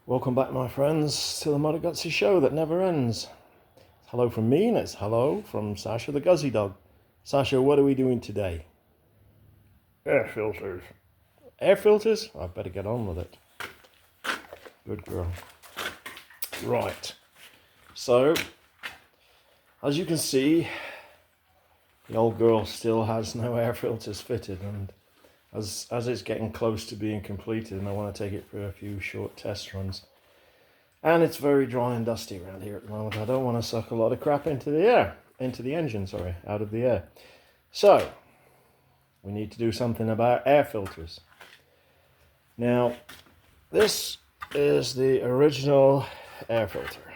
Welcome back, my friends, to the Moto Guzzi show that never ends. Hello from me, and it's hello from Sasha the Guzzi dog. Sasha, what are we doing today? Air filters. Air filters? I better get on with it. Good girl. Right. So, as you can see, the old girl still has no air filters fitted, and as it's getting close to being completed, and I want to take it for a few short test runs. And it's very dry and dusty around here at the moment. I don't want to suck a lot of crap into the engine, out of the air. So, we need to do something about air filters. Now, this is the original air filter,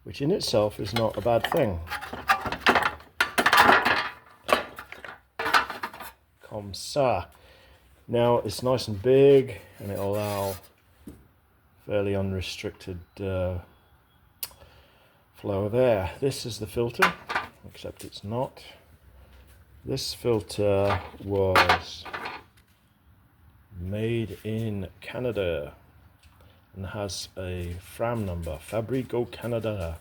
which in itself is not a bad thing. Comme ça. Now, it's nice and big, and it'll allow fairly unrestricted flow of air. This is the filter, except it's not. This filter was made in Canada and has a FRAM number, Fabrique Canada.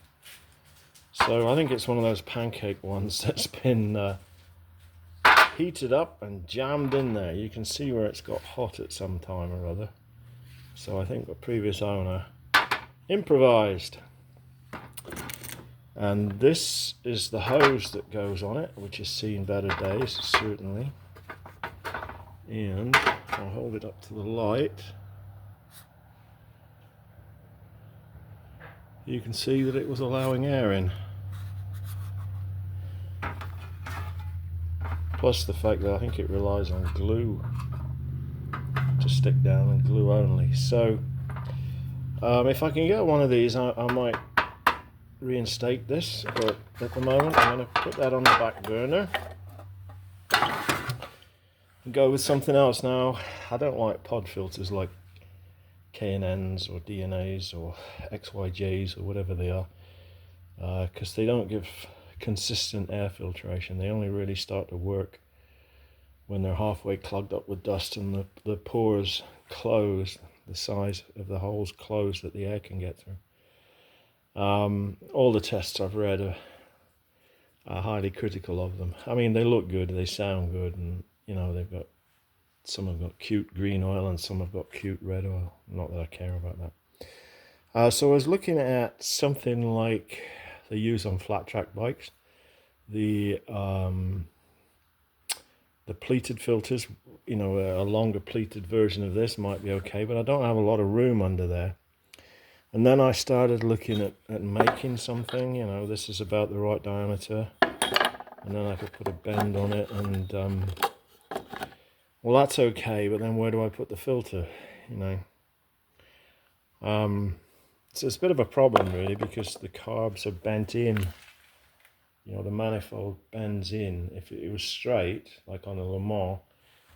So I think it's one of those pancake ones that's been heated up and jammed in there. You can see where it's got hot at some time or other. So I think the previous owner improvised. And this is the hose that goes on it, which has seen better days, certainly. And I'll hold it up to the light. You can see that it was allowing air in. Plus the fact that I think it relies on glue to stick down, and glue only. So if I can get one of these, I might reinstate this, but at the moment I'm going to put that on the back burner and go with something else. Now, I don't like pod filters like K&Ns or DNAs or XYJs or whatever they are, because they don't give consistent air filtration. They only really start to work when they're halfway clogged up with dust and the pores close, the size of the holes close that the air can get through. All the tests I've read are highly critical of them. I mean, they look good, they sound good, and you know, some have got cute green oil and some have got cute red oil. Not that I care about that. So I was looking at something like they use on flat track bikes, the pleated filters. You know, a longer pleated version of this might be okay, but I don't have a lot of room under there. And then I started looking at making something. You know, this is about the right diameter, and then I could put a bend on it, and well, that's okay, but then where do I put the filter, you know? So it's a bit of a problem, really, because the carbs are bent in. You know, the manifold bends in. If it was straight, like on a Le Mans,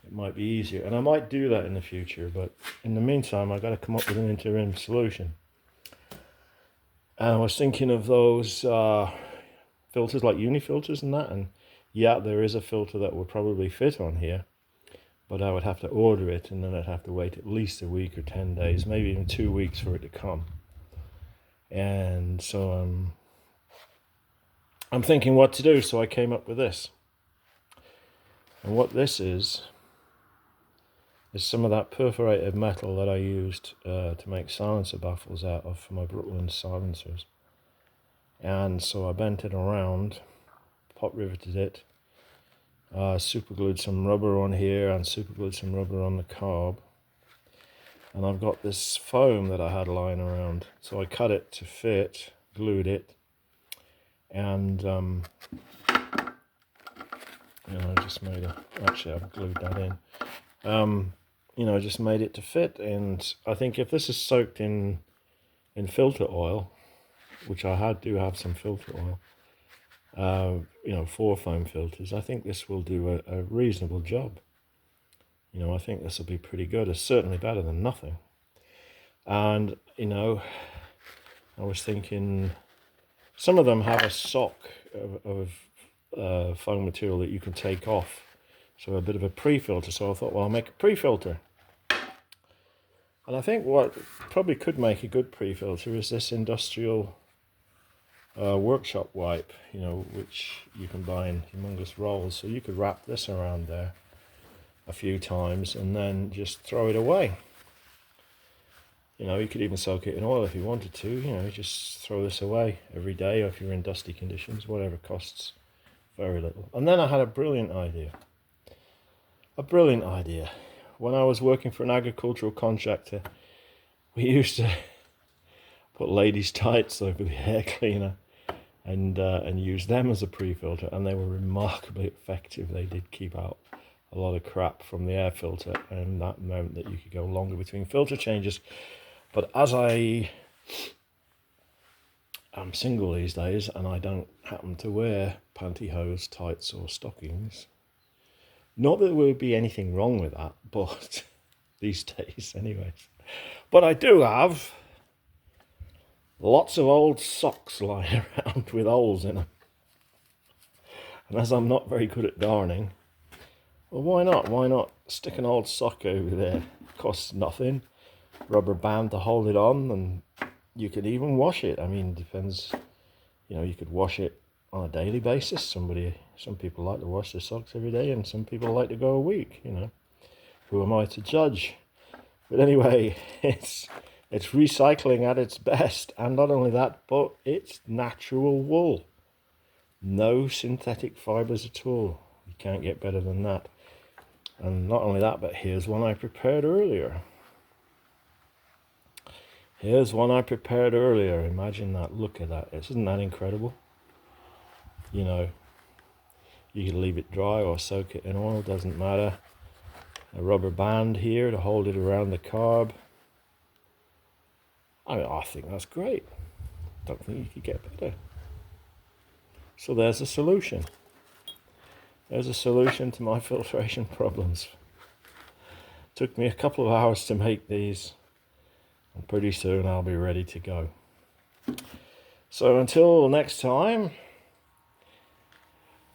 it might be easier. And I might do that in the future, but in the meantime, I've got to come up with an interim solution. And I was thinking of those filters, like uni filters and that, and yeah, there is a filter that would probably fit on here, but I would have to order it, and then I'd have to wait at least a week or 10 days, maybe even 2 weeks for it to come. And so I'm thinking what to do, so I came up with this. And what this is some of that perforated metal that I used to make silencer baffles out of for my Brooklyn silencers. And so I bent it around, pot riveted it, super glued some rubber on here and super glued some rubber on the carb. And I've got this foam that I had lying around. So I cut it to fit, glued it, and you know, I just made actually I've glued that in. You know, I just made it to fit, and I think if this is soaked in filter oil, which I do have some filter oil, you know, 4 foam filters, I think this will do a reasonable job. You know, I think this will be pretty good. It's certainly better than nothing. And, you know, I was thinking some of them have a sock of foam material that you can take off. So a bit of a pre-filter. So I thought, well, I'll make a pre-filter. And I think what probably could make a good pre-filter is this industrial workshop wipe, you know, which you can buy in humongous rolls. So you could wrap this around there a few times and then just throw it away. You know, you could even soak it in oil if you wanted to. You know, just throw this away every day, or if you're in dusty conditions, whatever, costs very little. And then I had a brilliant idea. When I was working for an agricultural contractor, we used to put ladies' tights over the air cleaner and use them as a pre-filter, and they were remarkably effective. They did keep out a lot of crap from the air filter, and that meant that you could go longer between filter changes. But as I am single these days and I don't happen to wear pantyhose, tights or stockings, not that there would be anything wrong with that, but these days anyways. But I do have lots of old socks lying around with holes in them. And as I'm not very good at darning, well, why not? Why not stick an old sock over there? It costs nothing. Rubber band to hold it on, and you could even wash it. I mean, depends. You know, you could wash it on a daily basis. Some people like to wash their socks every day, and some people like to go a week. You know, who am I to judge? But anyway, it's recycling at its best, and not only that, but it's natural wool. No synthetic fibers at all. You can't get better than that. And not only that, but here's one I prepared earlier. Imagine that. Look at that. Isn't that incredible? You know, you can leave it dry or soak it in oil, doesn't matter. A rubber band here to hold it around the carb. I mean, I think that's great. Don't think you could get better. So there's a solution. There's a solution to my filtration problems. Took me a couple of hours to make these, and pretty soon I'll be ready to go. So until next time,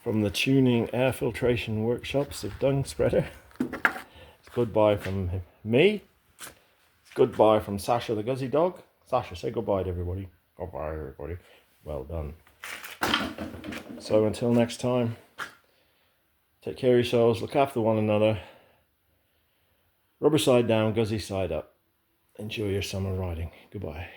from the tuning air filtration workshops of Dung Spreader, it's goodbye from me. It's goodbye from Sasha the Guzzi dog. Sasha, say goodbye to everybody. Goodbye, everybody. Well done. So until next time, take care of yourselves, look after one another. Rubber side down, Guzzi side up. Enjoy your summer riding. Goodbye.